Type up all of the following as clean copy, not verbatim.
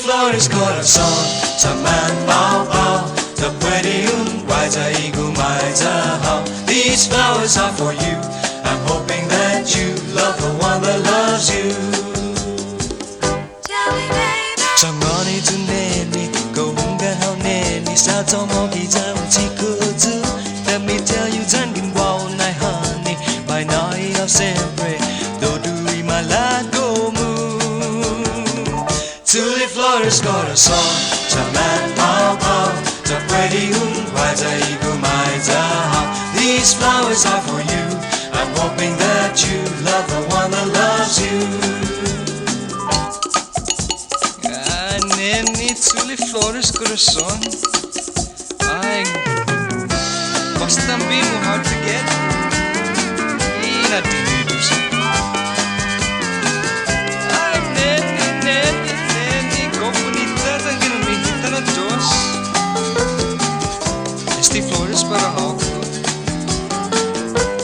flores corazón, Sablan bao bao, the pretty Guaiya Hao. These flowers are for you. I'm hoping that you love the one that loves you. Tell me, baby. Changani tu neni, go hunggan hao neni, sao cho mo ki cha chi ku zu. Let me tell you, dandan wow nai honey, by night of sempre, do malago mu. Tulip flores corazón, Sablan bao bao, the pretty Guaiya Hao. These flowers are for you. I'm hoping that you love the one that loves you. Neni, tulip flores corazón. Ay, basta bem hard to get. Inadimidos. Ay, neni, go bonita, tan granita na dos. Este flores para Haga.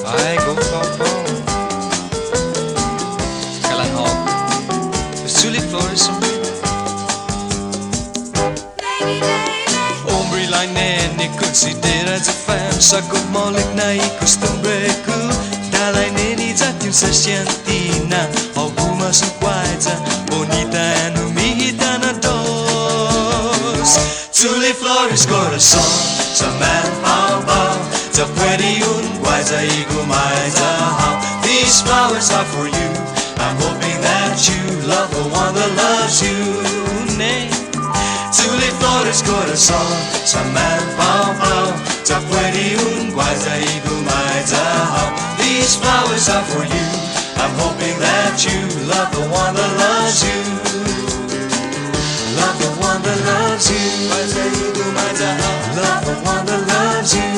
Ay, go papa. Kalang Haga. Os tulip flores são Ombre lai neni, considera a fan, saco molik na costumbre ku. Dalai neni jatim sa sientina, alguma su Guaiya, bonita and humilita na dos. Tulip flores corazón, Sablan bao bao, the pretty Guaiya Hao. These flowers are for you. I'm hoping that you love the one that loves you. Tulip flores corazón, Sablan bao bao, the pretty Guaiya Hao. These flowers are for you. I'm hoping that you love the one that loves you. Love the one that loves you. Love the one that loves you.